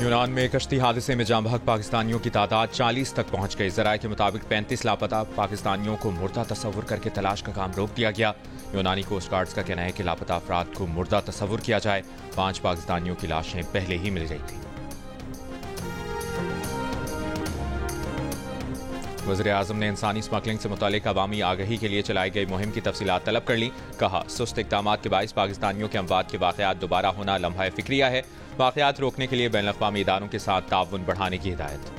यूनान में कश्ती हादसे में जाँ बहक पाकिस्तानियों की तादाद 40 तक पहुंच गई। ज़राए के मुताबिक 35 लापता पाकिस्तानियों को मुर्दा तस्वुर करके तलाश का काम रोक दिया गया। यूनानी कोस्ट गार्ड्स का कहना है कि लापता अफराद को मुर्दा तस्वुर किया जाए। 5 पाकिस्तानियों की लाशें पहले ही मिल गई थी। वज़ीर-ए-आज़म ने इंसानी स्मगलिंग से मुतालिक अवामी आगाही के लिए चलाई गई मुहिम की तफसीलात तलब कर ली। कहा, सुस्त इक़दामात के बाइस पाकिस्तानियों के अमवात के वाक़यात दोबारा होना लम्हा फ़िक्रिया है। वाक़यात रोकने के लिए बैनुल अक़वामी इदारों के साथ ताउन बढ़ाने की हिदायत।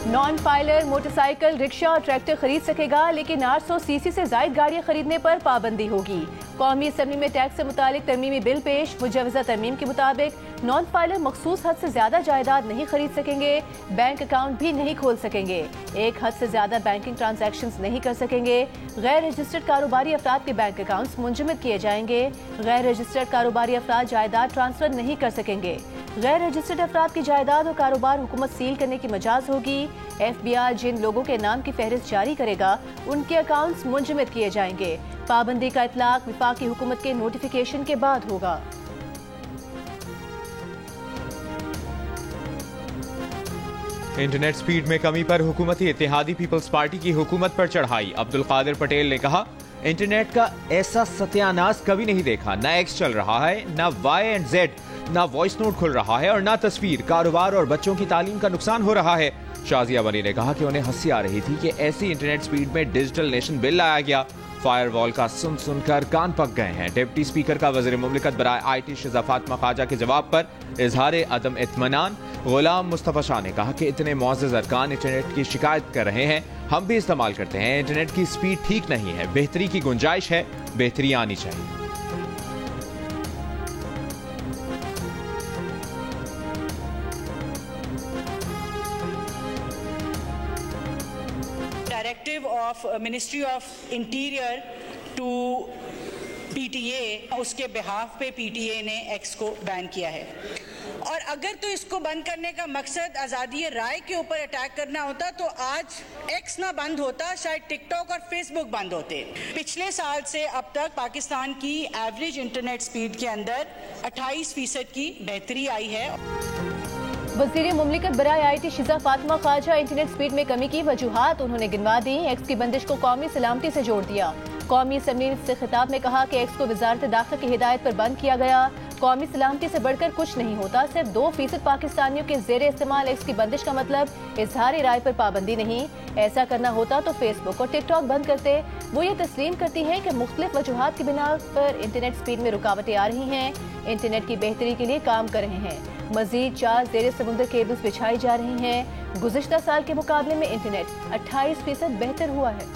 नॉन फाइलर मोटरसाइकिल, रिक्शा और ट्रैक्टर खरीद सकेगा, लेकिन 800 सीसी से जायद गाड़ियां खरीदने पर पाबंदी होगी। कौमी असम्बली में टैक्स से मुतालिक तरमीमी बिल पेश। मुजवज़ा तरमीम के मुताबिक नॉन फाइलर मखसूस हद से ज्यादा जायदाद नहीं खरीद सकेंगे, बैंक अकाउंट भी नहीं खोल सकेंगे, एक हद से ज्यादा बैंकिंग ट्रांजैक्शंस नहीं कर सकेंगे। गैर रजिस्टर्ड कारोबारी अफराद के बैंक अकाउंट्स मुंजमद किए जाएंगे। गैर रजिस्टर्ड कारोबारी अफराद जायदाद ट्रांसफर नहीं कर सकेंगे। गैर रजिस्टर्ड अफराद की जायदाद और कारोबार हुकूमत सील करने की मजाज होगी। FBI जिन लोगों के नाम की फहरिस्त जारी करेगा उनके अकाउंट्स मुंजमद किए जाएंगे। पाबंदी का इतलाक वफाकी हुकूमत के नोटिफिकेशन के बाद होगा। इंटरनेट स्पीड में कमी पर हुकूमती इत्तेहादी पीपल्स पार्टी की हुकूमत पर चढ़ाई। अब्दुल कादिर पटेल ने कहा, इंटरनेट का ऐसा सत्यानाश कभी नहीं देखा। न एक्स चल रहा है, न Y&Z, न वॉइस नोट खुल रहा है और न तस्वीर। कारोबार और बच्चों की तालीम का नुकसान हो रहा है। शाजिया वली ने कहा कि उन्हें हंसी आ रही थी कि ऐसी इंटरनेट स्पीड में डिजिटल नेशन बिल लाया गया। फायरवॉल का सुनकर कान पक गए हैं। डिप्टी स्पीकर का वज़ीर मुमलिकत बराए IT शिज़ा फातिमा ख्वाजा के जवाब पर इजहार अदम इत्मीनान। गुलाम मुस्तफ़ा शाह ने कहा कि इतने मुअज़्ज़ज़ अरकान इंटरनेट की शिकायत कर रहे हैं, हम भी इस्तेमाल करते हैं। इंटरनेट की स्पीड ठीक नहीं है, बेहतरी की गुंजाइश है, बेहतरी आनी चाहिए। Directive of ministry of interior to PTA, उसके बिहाफ पे PTA ने एक्स को बैन किया है। और अगर तो इसको बंद करने का मकसद आज़ादी राय के ऊपर अटैक करना होता तो आज एक्स ना बंद होता, शायद टिकटॉक और फेसबुक बंद होते। पिछले साल से अब तक पाकिस्तान की एवरेज इंटरनेट स्पीड के अंदर 28% की बेहतरी आई है। वज़ीर मुमलिकत बराए IT Shiza Fatima Khawaja internet speed में कमी की वजूहात उन्होंने गिनवा दी। एक्स की बंदिश को कौमी सलामती से जोड़ दिया। कौमी असम्बली से खिताब में कहा कि एक्स को वजारत दाखिला की हिदायत पर बंद किया गया। कौमी सलामती से बढ़कर कुछ नहीं होता। सिर्फ 2% पाकिस्तानियों के जेर इस्तेमाल एक्स की बंदिश का मतलब इजहार राय पर पाबंदी नहीं। ऐसा करना होता तो फेसबुक और टिकटॉक बंद करते। वो ये तस्लीम करती हैं कि मुख्तलिफ वजूहात की बिना पर इंटरनेट स्पीड में रुकावटें आ रही हैं। इंटरनेट की बेहतरी के लिए काम कर रहे हैं। मजीद 4 ज़ेर समुद्र केबल्स बिछाई जा रही हैं। गुज़िश्ता साल के मुकाबले में इंटरनेट 28% बेहतर हुआ है।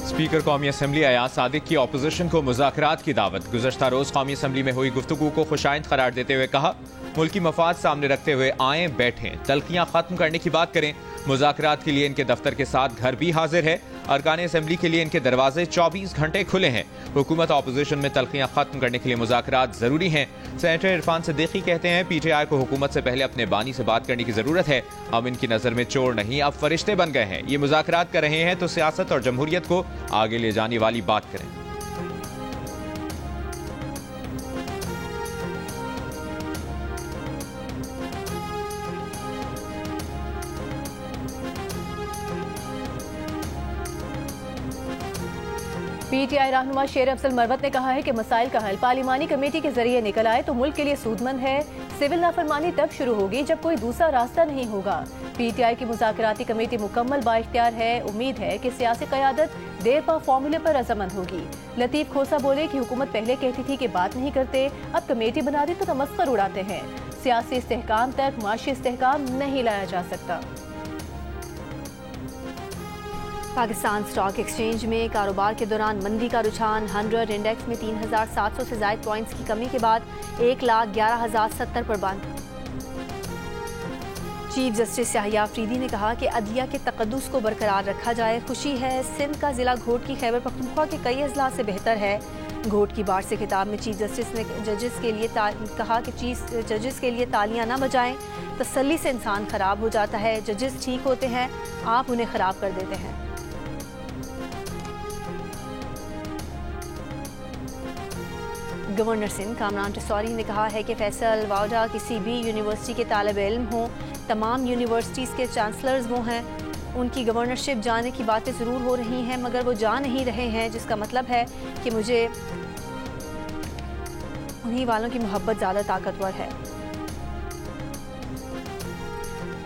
स्पीकर कौमी असम्बली अयाज सादिक की अपोजिशन को मुज़ाकरात की दावत। गुज़श्ता रोज कौमी असम्बली में हुई गुफ्तगू को खुशाइंद करार देते हुए कहा, मुल्की मफाद सामने रखते हुए आए बैठें, तल्खियां खत्म करने की बात करें। मुज़ाकरात के लिए इनके दफ्तर के साथ घर भी हाजिर है। अरकान असम्बली के लिए इनके दरवाजे 24 घंटे खुले हैं। हुकूमत अपोजिशन में तल्खियां खत्म करने के लिए मुज़ाकरात जरूरी हैं। सेनेटर इरफान सिद्दीकी कहते हैं, PTI को हुकूमत से पहले अपने बानी से बात करने की जरूरत है। हम इनकी नजर में चोर नहीं, अब फरिश्ते बन गए हैं। ये मुज़ाकरात कर रहे हैं तो सियासत और जमहूरियत को आगे ले जाने वाली बात करें। PTI रहनुमा शेर अफजल मरवत ने कहा है कि मसाइल का हल पार्लिमानी कमेटी के जरिए निकल आए तो मुल्क के लिए सूदमंद है। सिविल नाफरमानी तब शुरू होगी जब कोई दूसरा रास्ता नहीं होगा। PTI की मुज़ाकराती कमेटी मुकम्मल बाइख्तियार है। उम्मीद है कि सियासी क़यादत देर पा फॉर्मूले पर रजामंद होगी। लतीफ़ खोसा बोले कि हुकूमत पहले कहती थी कि बात नहीं करते, अब कमेटी बना दी तो तमस्खर उड़ाते हैं। सियासी इस्तेहकाम तक माशी इस्तेहकाम नहीं लाया जा सकता। पाकिस्तान स्टॉक एक्सचेंज में कारोबार के दौरान मंदी का रुझान। 100 इंडेक्स में 3700 से ज़ायद पॉइंट्स की कमी के बाद 1,11,070 पर बंद। चीफ जस्टिस याहिया अफरीदी ने कहा कि अदलिया के तकद्दुस को बरकरार रखा जाए। खुशी है सिंध का जिला घोट की खैबर पख्तूनख्वा के कई अजला से बेहतर है। घोट की बाढ़ से खिताब में चीफ जस्टिस ने जजेस के लिए कहा कि चीफ जजेस के लिए तालियां ना बजाएं, तसल्ली से इंसान खराब हो जाता है। जजेस ठीक होते हैं, आप उन्हें खराब कर देते हैं। गवर्नर सिंध कामरान टिसौरी ने कहा है कि फैसल वाउडा किसी भी यूनिवर्सिटी के तालिब इल्म हों, तमाम यूनिवर्सिटीज़ के चांसलर्स वो हैं। उनकी गवर्नरशिप जाने की बातें ज़रूर हो रही हैं, मगर वो जा नहीं रहे हैं, जिसका मतलब है कि मुझे उन्हीं वालों की मोहब्बत ज़्यादा ताकतवर है।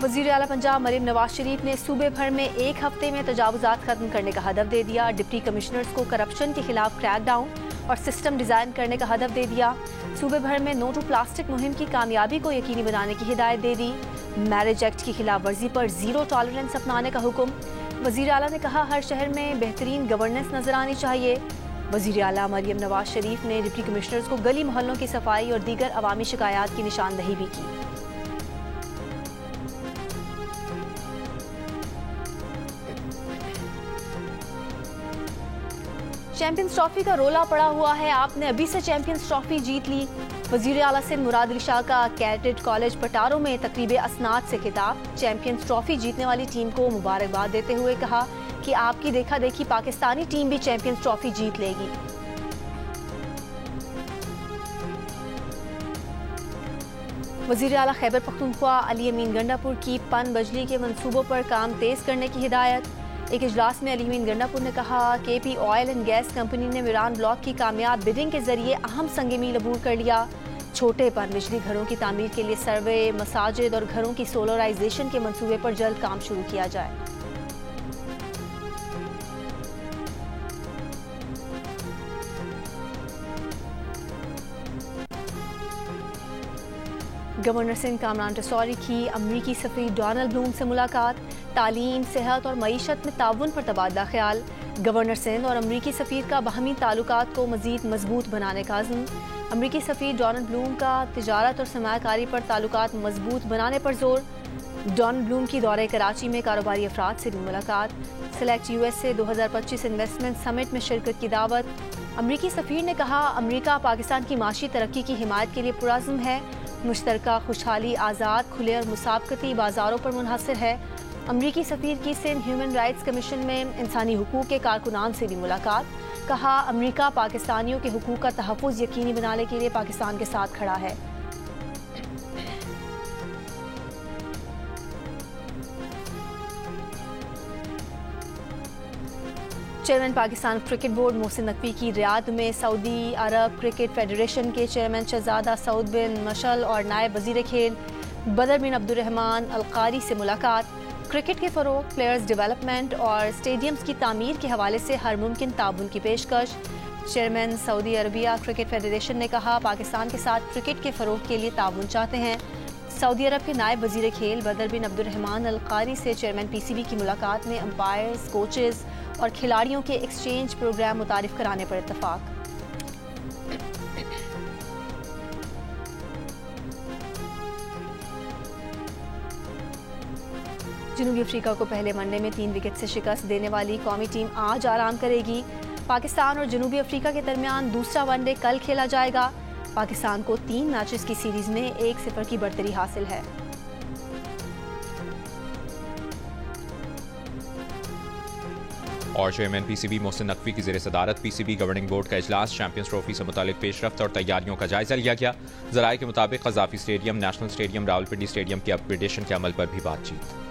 वज़ीर आला पंजाब मरीम नवाज शरीफ ने सूबे भर में एक हफ्ते में तजावुज़ात ख़त्म करने का हदफ दे दिया। डिप्टी कमिश्नर्स को करप्शन के खिलाफ क्रैकडाउन और सिस्टम डिज़ाइन करने का हदफ दे दिया। सूबे भर में नो टू प्लास्टिक मुहिम की कामयाबी को यकीनी बनाने की हिदायत दे दी। मैरिज एक्ट की खिलाफ वर्जी पर ज़ीरो टॉलरेंस अपनाने का हुक्म। वज़ीर आला ने कहा हर शहर में बेहतरीन गवर्नेंस नजर आनी चाहिए। वज़ीर आला मरीम नवाज शरीफ ने डिप्टी कमिश्नर्स को गली मोहल्लों की सफाई और दीगर अवामी शिकायत की निशानदही भी की। चैंपियंस ट्रॉफी का रोला पड़ा हुआ है, आपने अभी से चैंपियंस ट्रॉफी जीत ली। वज़ीर आला सिंध मुराद अली शाह का कैडेट कॉलेज पटारो में तकरीब असनाद से खिताब। चैंपियंस ट्रॉफी जीतने वाली टीम को मुबारकबाद देते हुए कहा कि आपकी देखा देखी पाकिस्तानी टीम भी चैंपियंस ट्रॉफी जीत लेगी। वज़ीर आला खैबर पख्तूनख्वा अली अमीन गंडापुर की पन बिजली के मंसूबों पर काम तेज करने की हिदायत। एक इजलास में अली अमीन गंडापुर ने कहा KP oil and gas company ने मीरान ब्लॉक की कामयाब बिडिंग के जरिए अहम संग मील अबूर कर लिया। छोटे पन बिजली घरों की तामीर के लिए सर्वे, मसाजिद और घरों की सोलराइजेशन के मंसूबे पर जल्द काम शुरू किया जाए। गवर्नर सिंध कामरान टिसौरी की अमरीकी सफीर डोनाल्ड ब्लूम से मुलाकात। तालीम, सेहत और मईशत में ताउन पर तबादला ख्याल। गवर्नर सिंध और अमरीकी सफीर का बाहमी ताल्लुकात को मजीद मजबूत बनाने का अज़्म। अमरीकी सफीर डोनाल्ड ब्लूम का तिजारत और सरमायाकारी पर ताल्लुकात मजबूत बनाने पर जोर। डोनाल्ड ब्लूम की दौरे कराची में कारोबारी अफराद से भी मुलाकात। सेलेक्ट USA 2025 इन्वेस्टमेंट समिट में शिरकत की दावत। अमरीकी सफीर ने कहा अमरीका पाकिस्तान की माशी तरक्की की हिमायत के लिए पुरअज़्म है। मुश्तरका खुशहाली आज़ाद, खुले और मुसाबकती बाजारों पर मुनहसर है। अमरीकी सफीर की सिंध ह्यूमन राइट्स कमीशन में इंसानी हुकूक के कारकुनान से भी मुलाकात। कहा अमरीका पाकिस्तानियों के हुकूक का तहफ़्फ़ुज़ यकीनी बनाने के लिए पाकिस्तान के साथ खड़ा है। Chairman Pakistan cricket board Mohsin Naqvi की रियाद में सऊदी अरब क्रिकेट फेडरेशन के चेयरमैन शहजादा सऊद बिन मशल और नायब वजीर खेल बदर बिन अब्दुर्रहमान अलकारी से मुलाकात। क्रिकेट के फ़रोग़, प्लेयर्स डेवलपमेंट और स्टेडियम्स की तामीर के हवाले से हर मुमकिन ताउन की पेशकश। Chairman Saudi Arabia cricket federation ने कहा पाकिस्तान के साथ क्रिकेट के फ़रोग़ के लिए ताउन चाहते हैं। सऊदी अरब के नायब वजीर खेल बदर बिन अब्दुर्रहमान अलकारी से चेयरमैन PCB की मुलाकात में अंपायर्स, कोचेज़ और खिलाड़ियों के एक्सचेंज प्रोग्राम मुतारिफ कराने पर इत्तफाक। जनूबी अफ्रीका को पहले वनडे में 3 विकेट से शिकस्त देने वाली कौमी टीम आज आराम करेगी। पाकिस्तान और जनूबी अफ्रीका के दरमियान दूसरा वनडे कल खेला जाएगा। पाकिस्तान को 3 मैचेस की सीरीज में 1-0 की बढ़तरी हासिल है। और चेयरमैन PCB मोहसिन नकवी की ज़ेर सदारत PCB गवर्निंग बोर्ड का इजलास। चैंपियंस ट्रॉफी से मुतालिक पेशरफ्त और तैयारियों का जायजा लिया गया। ज़राए के मुताबिक Gaddafi stadium, national stadium, Rawalpindi stadium की अपग्रेडेशन के अमल पर भी बातचीत।